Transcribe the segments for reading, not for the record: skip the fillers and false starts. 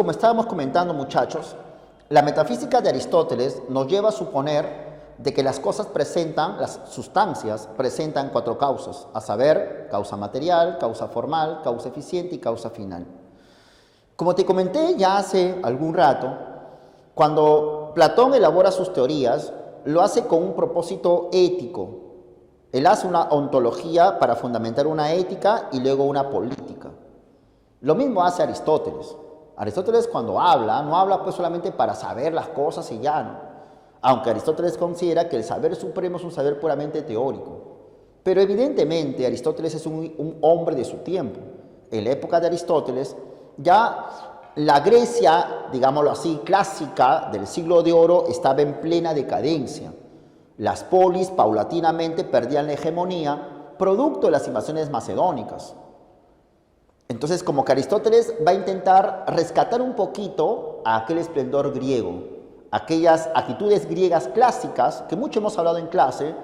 como estábamos comentando, muchachos, la metafísica de Aristóteles nos lleva a suponer de que las cosas presentan, las sustancias presentan cuatro causas, a saber, causa material, causa formal, causa eficiente y causa final. Como te comenté ya hace algún rato, cuando Platón elabora sus teorías, lo hace con un propósito ético. Él hace una ontología para fundamentar una ética y luego una política. Lo mismo hace Aristóteles. Aristóteles cuando habla, no habla pues solamente para saber las cosas y ya, ¿no? Aunque Aristóteles considera que el saber supremo es un saber puramente teórico. Pero evidentemente Aristóteles es un hombre de su tiempo. En la época de Aristóteles, ya la Grecia, digámoslo así, clásica del siglo de oro estaba en plena decadencia. Las polis paulatinamente perdían la hegemonía, producto de las invasiones macedónicas. Entonces, como que Aristóteles va a intentar rescatar un poquito a aquel esplendor griego, aquellas actitudes griegas clásicas, que mucho hemos hablado en clase,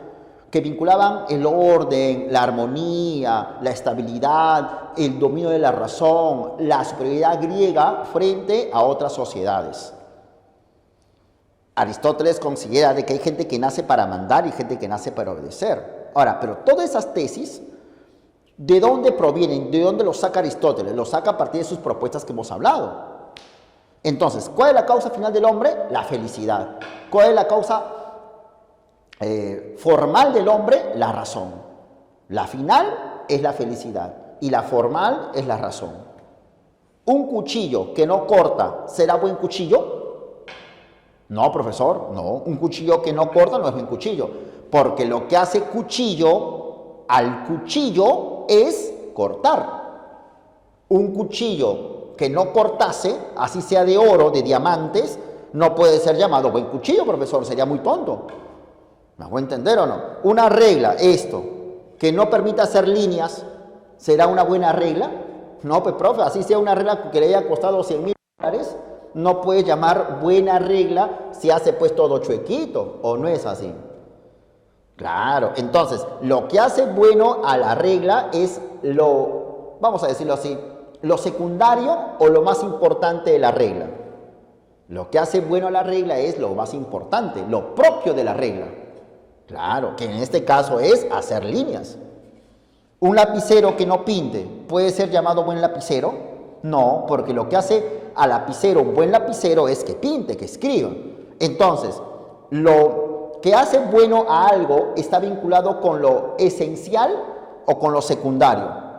que vinculaban el orden, la armonía, la estabilidad, el dominio de la razón, la superioridad griega frente a otras sociedades. Aristóteles considera de que hay gente que nace para mandar y gente que nace para obedecer. Ahora, pero todas esas tesis, ¿de dónde provienen? ¿De dónde los saca Aristóteles? Los saca a partir de sus propuestas que hemos hablado. Entonces, ¿cuál es la causa final del hombre? La felicidad. ¿Cuál es la causa formal del hombre? La razón. La final es la felicidad y la formal es la razón. ¿Un cuchillo que no corta será buen cuchillo? No, profesor, no. Un cuchillo que no corta no es buen cuchillo, porque lo que hace cuchillo al cuchillo es cortar. Un cuchillo que no cortase, así sea de oro, de diamantes, no puede ser llamado buen cuchillo, profesor, sería muy tonto. ¿Me hago entender o no? Una regla, esto, que no permita hacer líneas, ¿será una buena regla? No, pues profe, así sea una regla que le haya costado $100,000, no puede llamar buena regla si hace pues todo chuequito, ¿o no es así? Claro, entonces, lo que hace bueno a la regla es lo, vamos a decirlo así, lo secundario o lo más importante de la regla. Lo que hace bueno a la regla es lo más importante, lo propio de la regla. Claro, que en este caso es hacer líneas. ¿Un lapicero que no pinte puede ser llamado buen lapicero? No, porque lo que hace al lapicero un buen lapicero es que pinte, que escriba. Entonces, lo que hace bueno a algo está vinculado con lo esencial o con lo secundario.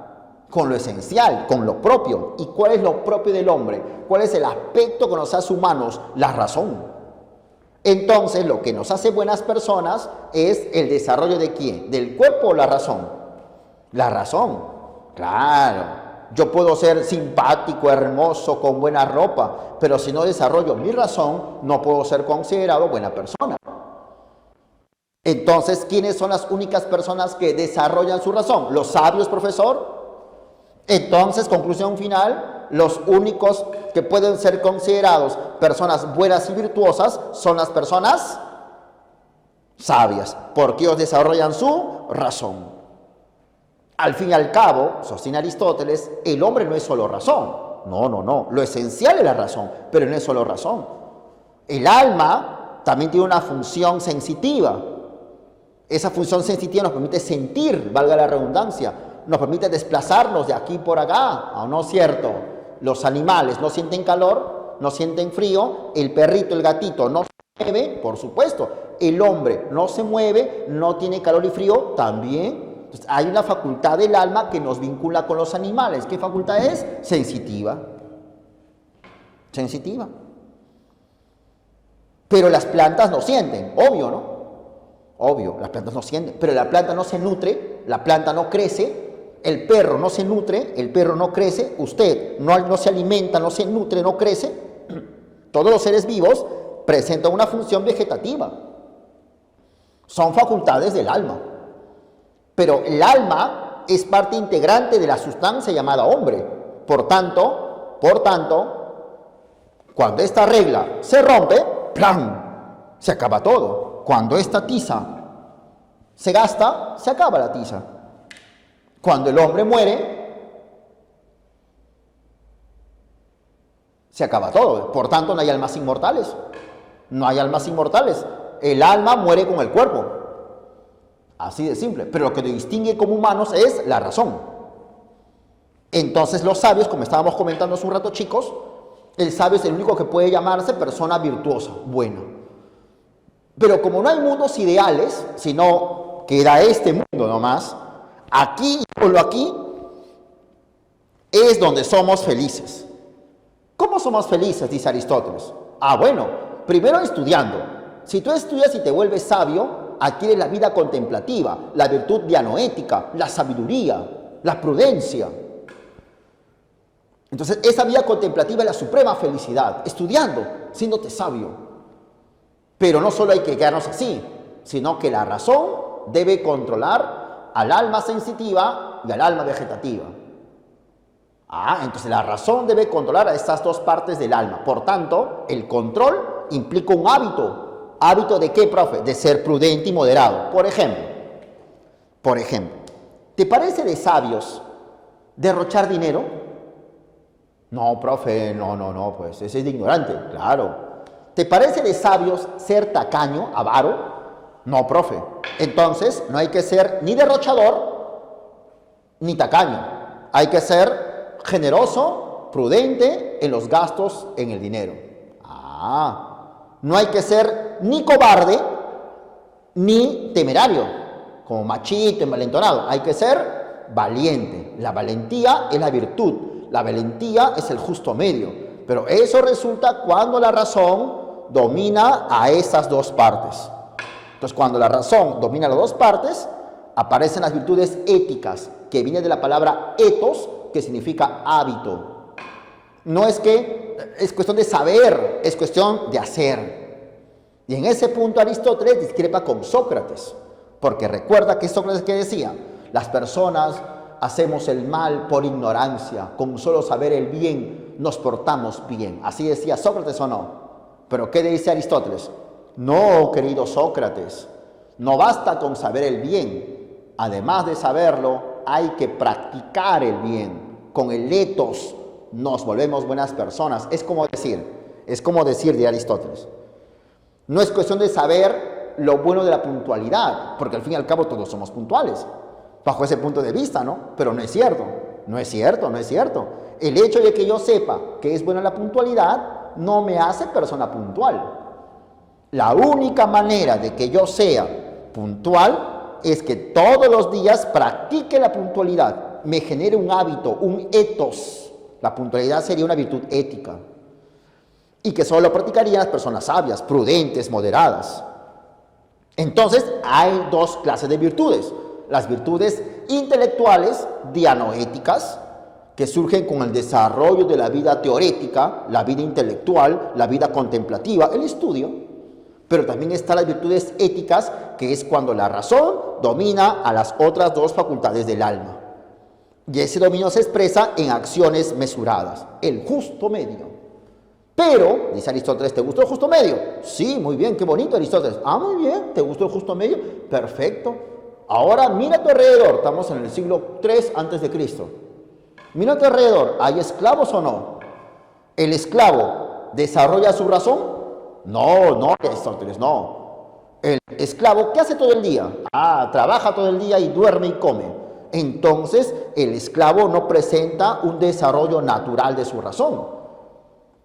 Con lo esencial, con lo propio. ¿Y cuál es lo propio del hombre? ¿Cuál es el aspecto que nos hace humanos? La razón. Entonces, lo que nos hace buenas personas es el desarrollo de ¿quién? ¿Del cuerpo o la razón? La razón. Claro. Yo puedo ser simpático, hermoso, con buena ropa, pero si no desarrollo mi razón, no puedo ser considerado buena persona. Entonces, ¿quiénes son las únicas personas que desarrollan su razón? ¿Los sabios, profesor? Entonces, conclusión final, los únicos que pueden ser considerados personas buenas y virtuosas son las personas sabias, porque ellos desarrollan su razón. Al fin y al cabo, sostiene Aristóteles, el hombre no es solo razón. No. Lo esencial es la razón, pero no es solo razón. El alma también tiene una función sensitiva. Esa función sensitiva nos permite sentir, valga la redundancia, nos permite desplazarnos de aquí por acá, ¿o no es cierto? Los animales no sienten calor, no sienten frío, el perrito, el gatito no se mueve, por supuesto, el hombre no se mueve, no tiene calor y frío, también. Entonces, hay una facultad del alma que nos vincula con los animales. ¿Qué facultad es? Sensitiva. Sensitiva. Pero las plantas no sienten, obvio, ¿no? Obvio, las plantas no sienten, pero la planta no se nutre, la planta no crece, el perro no se nutre, el perro no crece, usted no se alimenta, no se nutre, no crece. Todos los seres vivos presentan una función vegetativa. Son facultades del alma. Pero el alma es parte integrante de la sustancia llamada hombre. Por tanto, cuando esta regla se rompe, ¡plum!, se acaba todo. Cuando esta tiza se gasta, se acaba la tiza. Cuando el hombre muere, Se acaba todo. Por tanto, no hay almas inmortales. No hay almas inmortales. El alma muere con el cuerpo. Así de simple. Pero lo que nos distingue como humanos es la razón. Entonces los sabios, como estábamos comentando hace un rato, chicos, el sabio es el único que puede llamarse persona virtuosa, buena. Pero como no hay mundos ideales, sino que era este mundo nomás, aquí, solo aquí, es donde somos felices. ¿Cómo somos felices? Dice Aristóteles. Bueno, primero estudiando. Si tú estudias y te vuelves sabio, adquieres la vida contemplativa, la virtud dianoética, la sabiduría, la prudencia. Entonces, esa vida contemplativa es la suprema felicidad, estudiando, siéndote sabio. Pero no solo hay que quedarnos así, sino que la razón debe controlar al alma sensitiva y al alma vegetativa. Entonces la razón debe controlar a estas dos partes del alma. Por tanto, el control implica un hábito. ¿Hábito de qué, profe? De ser prudente y moderado. Por ejemplo, ¿te parece de sabios derrochar dinero? No, profe, no, pues ese es de ignorante, claro. ¿Te parece de sabios ser tacaño, avaro? No, profe. Entonces, no hay que ser ni derrochador ni tacaño. Hay que ser generoso, prudente en los gastos en el dinero. No hay que ser ni cobarde ni temerario, como machito, envalentonado. Hay que ser valiente. La valentía es la virtud. La valentía es el justo medio. Pero eso resulta cuando la razón domina a esas dos partes. Entonces, cuando la razón domina las dos partes, aparecen las virtudes éticas, que viene de la palabra ethos, que significa hábito. No es que es cuestión de saber, es cuestión de hacer. Y en ese punto Aristóteles discrepa con Sócrates, porque recuerda que Sócrates que decía, las personas hacemos el mal por ignorancia, con solo saber el bien nos portamos bien. Así decía Sócrates, ¿o no? Pero ¿qué dice Aristóteles? No, querido Sócrates, no basta con saber el bien. Además de saberlo, hay que practicar el bien. Con el ethos nos volvemos buenas personas. Es como decir de Aristóteles. No es cuestión de saber lo bueno de la puntualidad, porque al fin y al cabo todos somos puntuales, bajo ese punto de vista, ¿no? Pero no es cierto. El hecho de que yo sepa que es buena la puntualidad no me hace persona puntual. La única manera de que yo sea puntual es que todos los días practique la puntualidad, me genere un hábito, un ethos. La puntualidad sería una virtud ética. Y que solo lo practicarían las personas sabias, prudentes, moderadas. Entonces, hay dos clases de virtudes. Las virtudes intelectuales, dianoéticas, que surgen con el desarrollo de la vida teorética, la vida intelectual, la vida contemplativa, el estudio. Pero también están las virtudes éticas, que es cuando la razón domina a las otras dos facultades del alma. Y ese dominio se expresa en acciones mesuradas, el justo medio. Pero, dice Aristóteles, ¿te gustó el justo medio? Sí, muy bien, qué bonito, Aristóteles. Muy bien, ¿te gustó el justo medio? Perfecto. Ahora mira a tu alrededor, estamos en el siglo III a.C. Mira a tu alrededor, ¿hay esclavos o no? ¿El esclavo desarrolla su razón? No, Aristóteles, no. El esclavo, ¿qué hace todo el día? Trabaja todo el día y duerme y come. Entonces, el esclavo no presenta un desarrollo natural de su razón.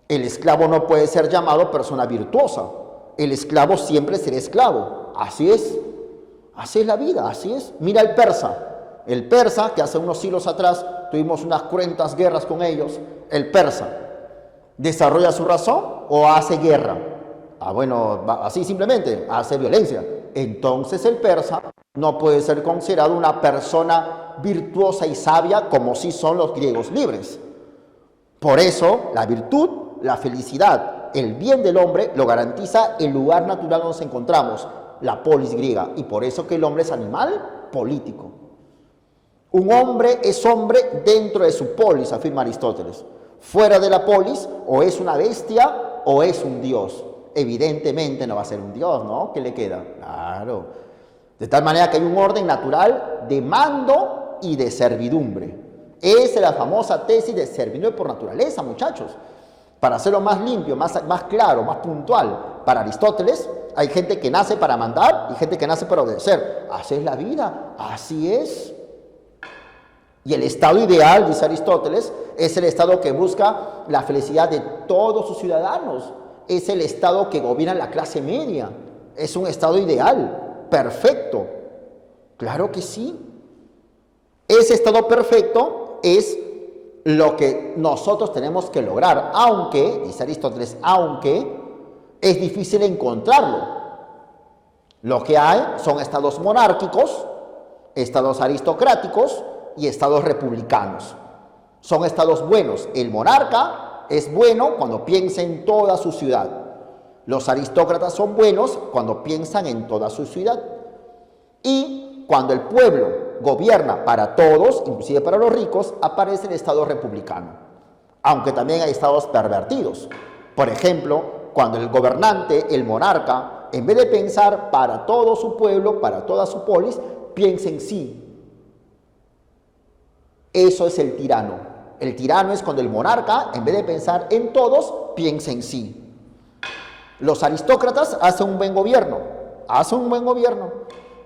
El esclavo no puede ser llamado persona virtuosa. El esclavo siempre será esclavo. Así es la vida, así es. Mira el persa, que hace unos siglos atrás tuvimos unas cruentas guerras con ellos. El persa, ¿desarrolla su razón o hace guerra? Así simplemente, hace violencia. Entonces el persa no puede ser considerado una persona virtuosa y sabia como sí son los griegos libres. Por eso, la virtud, la felicidad, el bien del hombre lo garantiza el lugar natural donde nos encontramos, la polis griega. Y por eso que el hombre es animal político. Un hombre es hombre dentro de su polis, afirma Aristóteles. Fuera de la polis, o es una bestia o es un dios. Evidentemente no va a ser un dios, ¿no? ¿Qué le queda? Claro. De tal manera que hay un orden natural de mando y de servidumbre. Esa es la famosa tesis de servidumbre por naturaleza, muchachos. Para hacerlo más limpio, más claro, más puntual, para Aristóteles hay gente que nace para mandar y gente que nace para obedecer. Así es la vida, así es. Y el estado ideal, dice Aristóteles, es el estado que busca la felicidad de todos sus ciudadanos. Es el estado que gobierna la clase media. Es un estado ideal, perfecto. Claro que sí. Ese estado perfecto es lo que nosotros tenemos que lograr, aunque, dice Aristóteles, aunque es difícil encontrarlo. Lo que hay son estados monárquicos, estados aristocráticos y estados republicanos. Son estados buenos. El monarca es bueno cuando piensa en toda su ciudad. Los aristócratas son buenos cuando piensan en toda su ciudad. Y cuando el pueblo gobierna para todos, inclusive para los ricos, aparece el estado republicano. Aunque también hay estados pervertidos. Por ejemplo, cuando el gobernante, el monarca, en vez de pensar para todo su pueblo, para toda su polis, piensa en sí. Eso es el tirano. El tirano es cuando el monarca, en vez de pensar en todos, piensa en sí. Los aristócratas hacen un buen gobierno. Hacen un buen gobierno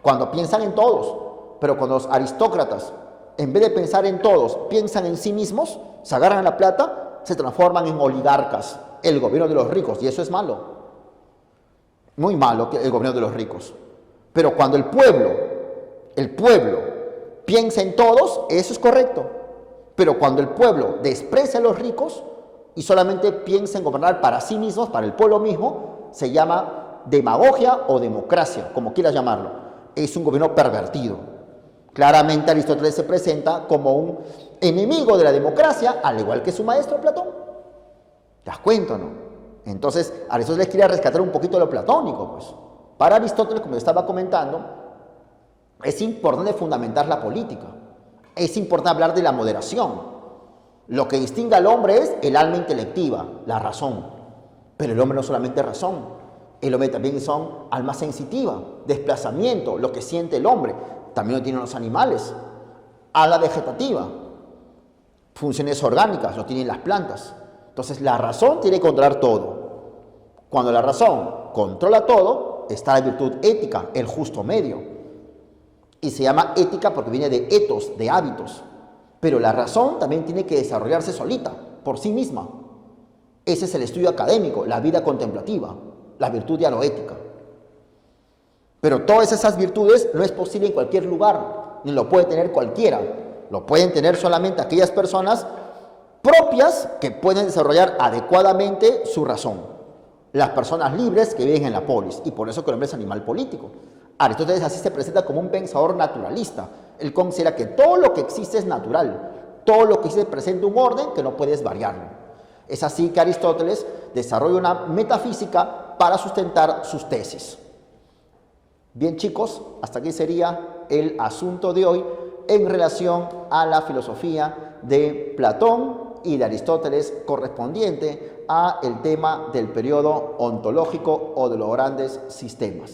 cuando piensan en todos. Pero cuando los aristócratas, en vez de pensar en todos, piensan en sí mismos, se agarran la plata, se transforman en oligarcas, el gobierno de los ricos, y eso es malo. Muy malo el gobierno de los ricos. Pero cuando el pueblo piensa en todos, eso es correcto. Pero cuando el pueblo desprecia a los ricos y solamente piensa en gobernar para sí mismos, para el pueblo mismo, se llama demagogia o democracia, como quieras llamarlo. Es un gobierno pervertido. Claramente Aristóteles se presenta como un enemigo de la democracia, al igual que su maestro Platón. ¿Te das cuenta, no? Entonces, Aristóteles quiere rescatar un poquito lo platónico, pues. Para Aristóteles, como yo estaba comentando, es importante fundamentar la política. Es importante hablar de la moderación. Lo que distingue al hombre es el alma intelectiva, la razón. Pero el hombre no solamente razón. El hombre también son alma sensitiva, desplazamiento, lo que siente el hombre. También lo tienen los animales. Ala vegetativa, funciones orgánicas, lo tienen las plantas. Entonces la razón tiene que controlar todo. Cuando la razón controla todo, está la virtud ética, el justo medio. Y se llama ética porque viene de etos, de hábitos. Pero la razón también tiene que desarrollarse solita, por sí misma. Ese es el estudio académico, la vida contemplativa, la virtud dialoética. Pero todas esas virtudes no es posible en cualquier lugar, ni lo puede tener cualquiera. Lo pueden tener solamente aquellas personas propias que pueden desarrollar adecuadamente su razón. Las personas libres que viven en la polis, y por eso que el hombre es animal político. Aristóteles así se presenta como un pensador naturalista. Él considera que todo lo que existe es natural, todo lo que existe presenta un orden que no puedes variarlo. Es así que Aristóteles desarrolla una metafísica para sustentar sus tesis. Bien, chicos, hasta aquí sería el asunto de hoy en relación a la filosofía de Platón y de Aristóteles correspondiente a el tema del periodo ontológico o de los grandes sistemas.